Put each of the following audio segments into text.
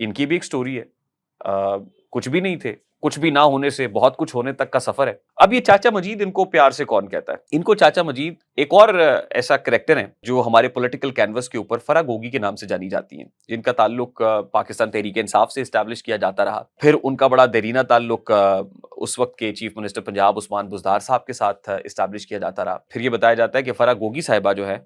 ان کی بھی ایک سٹوری ہے. کچھ بھی نہیں تھے, کچھ بھی نہ ہونے سے بہت کچھ ہونے تک کا سفر ہے. اب یہ چاچا مجید ان کو پیار سے کون کہتا ہے؟ ان کو چاچا مجید ایک اور ایسا کریکٹر ہے جو ہمارے پولیٹیکل کینوس کے اوپر فرح گوگی کے نام سے جانی جاتی ہیں, جن کا تعلق پاکستان تحریک انصاف سے اسٹیبلش کیا جاتا رہا. پھر ان کا بڑا دیرینہ تعلق اس وقت کے چیف منسٹر پنجاب عثمان بزدار صاحب کے ساتھ اسٹیبلش کیا جاتا رہا. پھر یہ بتایا جاتا ہے کہ فرح گوگی صاحبہ جو ہے,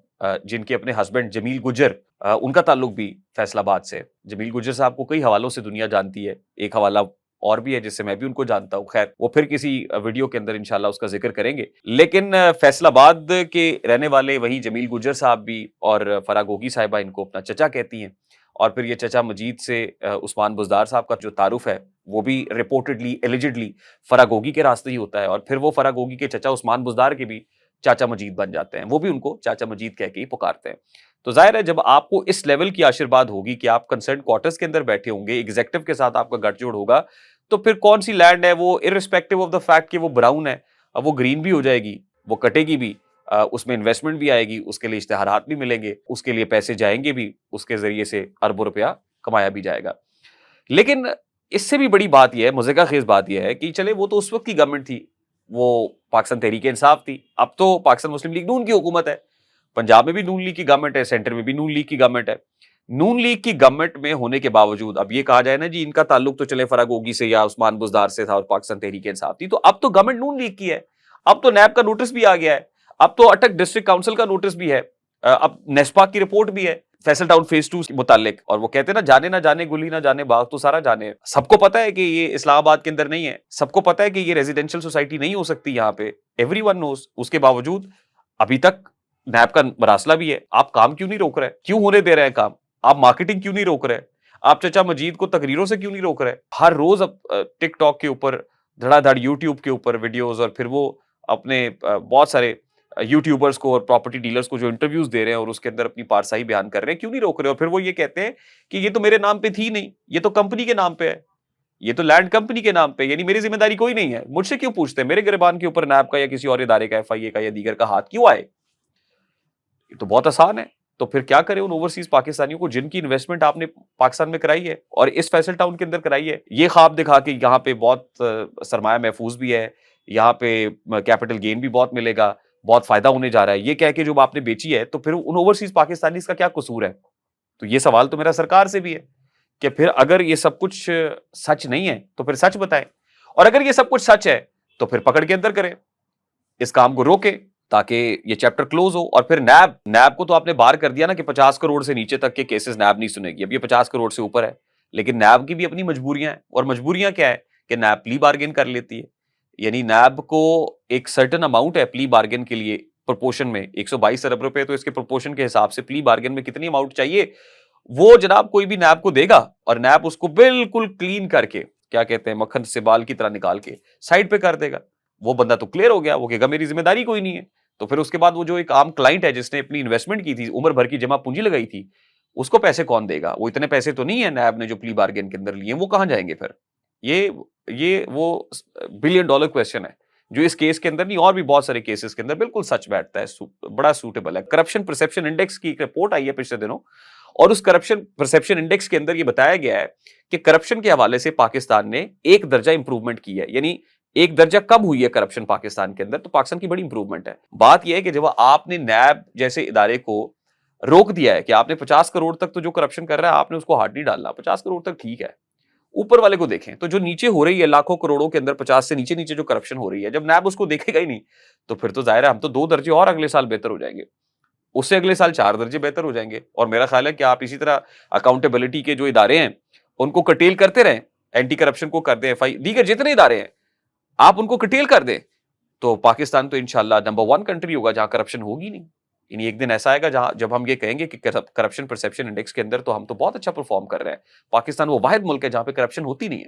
جن کے اپنے ہسبینڈ جمیل گجر, ان کا تعلق بھی فیصل آباد سے. جمیل گجر صاحب کو کئی حوالوں سے دنیا جانتی ہے, ایک حوالہ اور بھی ہے جس سے میں بھی ان کو جانتا ہوں, خیر وہ پھر کسی ویڈیو کے اندر انشاءاللہ اس کا ذکر کریں گے. لیکن فیصل آباد کے رہنے والے وہی جمیل گجر صاحب بھی اور فرح گوگی صاحبہ ان کو اپنا چچا کہتی ہیں. اور پھر یہ چچا مجید سے عثمان بزدار صاحب کا جو تعارف ہے وہ بھی رپورٹڈلی ایلیجڈلی فرح گوگی کے راستے ہی ہوتا ہے, اور پھر وہ فرح گوگی کے چچا عثمان بزدار کے بھی چاچا مجید بن جاتے ہیں, وہ بھی ان کو چاچا مجید کہہ کے ہی پکارتے ہیں. تو ظاہر ہے جب آپ کو اس لیول کی آشیرواد ہوگی کہ آپ کنسرن کوارٹرز کے اندر بیٹھے ہوں گے, ایگزیکٹو کے ساتھ آپ کا گٹھ جوڑ ہوگا, تو پھر کون سی لینڈ ہے وہ ارسپیکٹو آف دا فیکٹ کہ وہ براؤن ہے, اب وہ گرین بھی ہو جائے گی, وہ کٹے گی بھی, اس میں انویسٹمنٹ بھی آئے گی, اس کے لیے اشتہارات بھی ملیں گے, اس کے لیے پیسے جائیں گے بھی, اس کے ذریعے سے اربوں روپیہ کمایا بھی جائے گا. لیکن اس سے بھی بڑی بات یہ ہے, مضحکہ خیز بات یہ ہے کہ چلے وہ تو اس وقت کی گورنمنٹ تھی, وہ پاکستان تحریک انصاف تھی, اب تو پاکستان مسلم لیگ نون کی حکومت ہے, پنجاب میں بھی نون لیگ کی گورنمنٹ ہے, سینٹر میں بھی نون لیگ کی گورنمنٹ ہے. نون لیگ کی گورنمنٹ میں ہونے کے باوجود اب یہ کہا جائے نا جی ان کا تعلق تو چلے فرح گوگی سے یا عثمان بزدار سے تھا اور پاکستان تحریک انصاف تھی, تو اب تو گورنمنٹ نون لیگ کی ہے, اب تو نیب کا نوٹس بھی آ گیا ہے, اب تو اٹک ڈسٹرکٹ کاؤنسل کا نوٹس بھی ہے, اب نیسپا کی رپورٹ بھی ہے فیصل ٹاؤن فیز 2 کے متعلق, اور وہ کہتے ہیں نا جانے نہ جانے گلی نہ جانے باغ تو سارا جانے. سب کو پتا ہے کہ یہ اسلام آباد کے اندر نہیں ہے, سب کو پتا ہے کہ یہ ریزیڈینشیل سوسائٹی نہیں ہو سکتی یہاں پہ, ایوری ون نوز. اس کے باوجود ابھی تک نیب کا مراسلہ بھی ہے. آپ کام کیوں نہیں روک رہے, کیوں ہونے دے رہے ہیں کام, آپ مارکیٹنگ کیوں نہیں روک رہے, آپ چچا مجید کو تقریروں سے کیوں نہیں روک رہے؟ ہر روز اب ٹک ٹاک کے اوپر دھڑا دھڑ, یوٹیوب کے اوپر ویڈیوز, اور پھر وہ اپنے بہت سارے یوٹیوبرز کو اور پراپرٹی ڈیلرز کو جو انٹرویوز دے رہے ہیں اور اس کے اندر اپنی پارسائی بیان کر رہے ہیں, کیوں نہیں روک رہے؟ اور پھر وہ یہ کہتے ہیں کہ یہ تو میرے نام پہ تھی نہیں, یہ تو کمپنی کے نام پہ ہے, یہ تو لینڈ کمپنی کے نام پہ, یعنی میری ذمہ داری کوئی نہیں ہے. مجھ سے کیوں پوچھتے ہیں میرے گریبان کے اوپر نیب کا یا کسی اور ادارے کا, ایف آئی اے کا یا دیگر کا ہاتھ کیوں آئے؟ یہ تو بہت آسان ہے. تو پھر کیا کریں ان اوورسیز پاکستانیوں کو جن کی انویسٹمنٹ آپ نے پاکستان میں کرائی ہے اور اس فیصل ٹاؤن کے اندر کرائی ہے, یہ خواب دکھا کہ یہاں پہ بہت سرمایہ محفوظ بھی ہے, یہاں پہ کیپٹل گین بھی بہت ملے گا, بہت فائدہ ہونے جا رہا ہے, یہ کہہ کے جو آپ نے بیچی ہے, تو پھر ان اوورسیز پاکستانیز کا کیا قصور ہے؟ تو یہ سوال تو میرا سرکار سے بھی ہے کہ پھر اگر یہ سب کچھ سچ نہیں ہے تو پھر سچ بتائیں, اور اگر یہ سب کچھ سچ ہے تو پھر پکڑ کے اندر کریں, اس کام کو روکیں تاکہ یہ چیپٹر کلوز ہو. اور پھر نیب کو تو آپ نے بار کر دیا نا کہ 50 کروڑ سے نیچے تک کے کیسز نیب نہیں سنے گی. اب یہ 50 کروڑ سے اوپر ہے, لیکن نیب کی بھی اپنی مجبوریاں ہیں, اور مجبوریاں کیا ہے کہ نیب پلی بارگین کر لیتی ہے, یعنی نیب کو ایک سرٹن اماؤنٹ ہے پلی بارگین کے لیے پرپورشن میں, 122 ارب روپے, تو اس کے پرپورشن کے حساب سے پلی بارگین میں کتنی اماؤنٹ چاہیے وہ جناب کوئی بھی نیب کو دے گا, اور نیب اس کو بالکل کلین کر کے, کیا کہتے ہیں, مکھن سے بال کی طرح نکال کے سائڈ پہ کر دے گا. وہ بندہ تو کلیئر ہو گیا, وہ کہے گا میری ذمہ داری کوئی نہیں ہے. تو پھر اس کے بعد وہ جو ایک عام کلائنٹ ہے جس نے اپنی انویسٹمنٹ کی تھی, عمر بھر کی جمع پونجی لگائی تھی, اس کو پیسے کون دے گا؟ وہ اتنے پیسے تو نہیں ہے نیب نے جو پلی بارگین کے اندر لیے, وہ کہاں جائیں گے پھر؟ یہ وہ بلین ڈالر کویسچن ہے جو اس کیس کے اندر نہیں, اور بھی بہت سارے کیسز کے اندر بالکل سچ بیٹھتا ہے, بڑا سوٹیبل ہے. کرپشن پرسیپشن انڈیکس کی ایک رپورٹ آئی ہے پچھلے دنوں, اور اس کرپشن پرسیپشن انڈیکس کے اندر یہ بتایا گیا ہے کہ کرپشن کے حوالے سے پاکستان نے 1 درجہ امپروومنٹ کی ہے. یعنی 1 درجہ کم ہوئی ہے کرپشن پاکستان کے اندر, تو پاکستان کی بڑی امپروومنٹ ہے. بات یہ ہے کہ جب آپ نے نیب جیسے ادارے کو روک دیا ہے کہ آپ نے 50 کروڑ تک تو جو کرپشن کر رہا ہے آپ نے اس کو ہاتھ نہیں ڈالنا, 50 کروڑ تک ٹھیک ہے, اوپر والے کو دیکھیں. تو جو نیچے ہو رہی ہے لاکھوں کروڑوں کے اندر 50 سے نیچے نیچے جو کرپشن ہو رہی ہے, جب نیب اس کو دیکھے گا ہی نہیں تو پھر تو ظاہر ہے ہم تو 2 درجے اور اگلے سال بہتر ہو جائیں گے, اس سے اگلے سال 4 درجے بہتر ہو جائیں گے. اور میرا خیال ہے کہ آپ اسی طرح اکاؤنٹیبلٹی کے جو ادارے ہیں ان کو کٹیل کرتے رہیں, اینٹی کرپشن کو کر دیں, ایف آئی, دیگر جتنے ادارے ہیں آپ ان کو کٹیل کر دیں, تو پاکستان تو انشاءاللہ نمبر 1 کنٹری ہوگا جہاں کرپشن ہوگی نہیں. یعنی ایک دن ایسا آئے گا جہاں جب ہم یہ کہیں گے کہ کرپشن پرسیپشن انڈیکس کے اندر تو ہم تو بہت اچھا پرفارم کر رہے ہیں, پاکستان وہ واحد ملک ہے جہاں پہ کرپشن ہوتی نہیں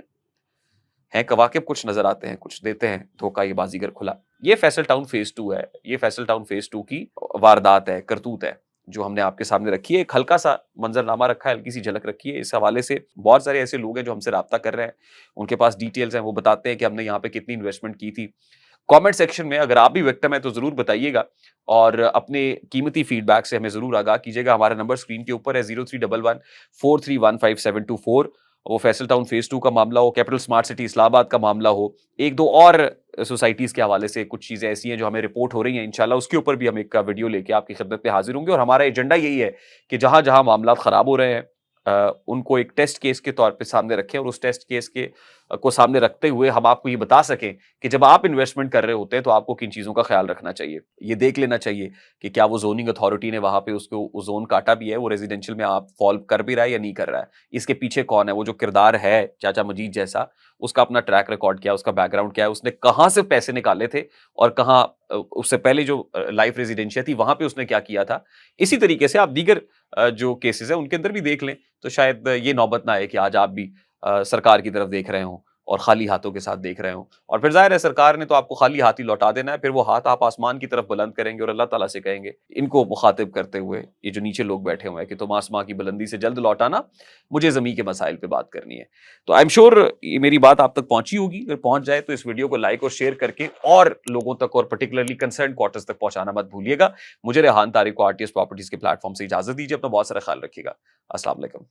ہے کواکب کچھ نظر آتے ہیں, کچھ دیتے ہیں دھوکہ, یہ بازیگر کھلا. یہ فیصل ٹاؤن فیز 2 ہے, یہ فیصل ٹاؤن فیز 2 کی واردات ہے, کرتوت ہے جو ہم نے آپ کے سامنے رکھی ہے. ایک ہلکا سا منظر نامہ رکھا ہے, ہلکی سی جھلک رکھی ہے. اس حوالے سے بہت سارے ایسے لوگ ہیں جو ہم سے رابطہ کر رہے ہیں, ان کے پاس ڈیٹیلز ہیں, وہ بتاتے ہیں کہ ہم نے یہاں پہ کتنی انویسٹمنٹ کی تھی. کامنٹ سیکشن میں اگر آپ بھی وکٹم ہیں تو ضرور بتائیے گا, اور اپنے قیمتی فیڈ بیک سے ہمیں ضرور آگاہ کیجیے گا. ہمارا نمبر اسکرین کے اوپر ہے 0311 4315724, وہ فیصل ٹاؤن فیز 2 کا معاملہ ہو, کیپٹل اسمارٹ سٹی اسلام آباد کا معاملہ ہو, ایک دو اور سوسائٹیز کے حوالے سے کچھ چیزیں ایسی ہیں جو ہمیں رپورٹ ہو رہی ہیں, انشاءاللہ اس کے اوپر بھی ہم ایک ویڈیو لے کے آپ کی خدمت پہ حاضر ہوں گے. اور ہمارا ایجنڈا یہی ہے کہ جہاں جہاں معاملات خراب ہو رہے ہیں ان کو ایک ٹیسٹ کیس کے طور پہ سامنے رکھیں, اور اس ٹیسٹ کیس کو سامنے رکھتے ہوئے ہم آپ کو یہ بتا سکیں کہ جب آپ انویسٹمنٹ کر رہے ہوتے ہیں تو آپ کو کن چیزوں کا خیال رکھنا چاہیے. یہ دیکھ لینا چاہیے کہ کیا وہ زوننگ اتھارٹی نے وہاں پہ اس کو زون کاٹا بھی ہے, وہ ریزیڈینشیل میں آپ فال کر بھی رہا ہے یا نہیں کر رہا ہے, اس کے پیچھے کون ہے, وہ جو کردار ہے چاچا مجید جیسا, اس کا اپنا ٹریک ریکارڈ کیا, اس کا بیک گراؤنڈ کیا ہے, اس نے کہاں سے پیسے نکالے تھے اور کہاں اس سے پہلے جو لائف ریزیڈینشیل تھی وہاں پہ اس نے کیا کیا تھا. اسی طریقے سے آپ دیگر جو کیسز ہیں ان کے اندر بھی دیکھ لیں تو شاید یہ نوبت نہ آئے کہ آج آپ بھی سرکار کی طرف دیکھ رہے ہوں اور خالی ہاتھوں کے ساتھ دیکھ رہے ہوں, اور پھر ظاہر ہے سرکار نے تو آپ کو خالی ہاتھ ہی لوٹا دینا ہے. پھر وہ ہاتھ آپ آسمان کی طرف بلند کریں گے اور اللہ تعالیٰ سے کہیں گے, ان کو مخاطب کرتے ہوئے یہ جو نیچے لوگ بیٹھے ہوئے ہیں, کہ تم آسمان کی بلندی سے جلد لوٹانا, مجھے زمین کے مسائل پہ بات کرنی ہے. تو آئی ایم شیور یہ میری بات آپ تک پہنچی ہوگی. اگر پہنچ جائے تو اس ویڈیو کو لائک اور شیئر کر کے اور لوگوں تک اور پرٹیکولرلی کنسرن کوارٹرز تک پہنچانا مت بھولیے گا. مجھے ریحان طارق کو RTS پراپرٹیز کے پلیٹ فارم سے اجازت دیجیے. اپنا بہت سارا خیال رکھیے گا. السلام علیکم.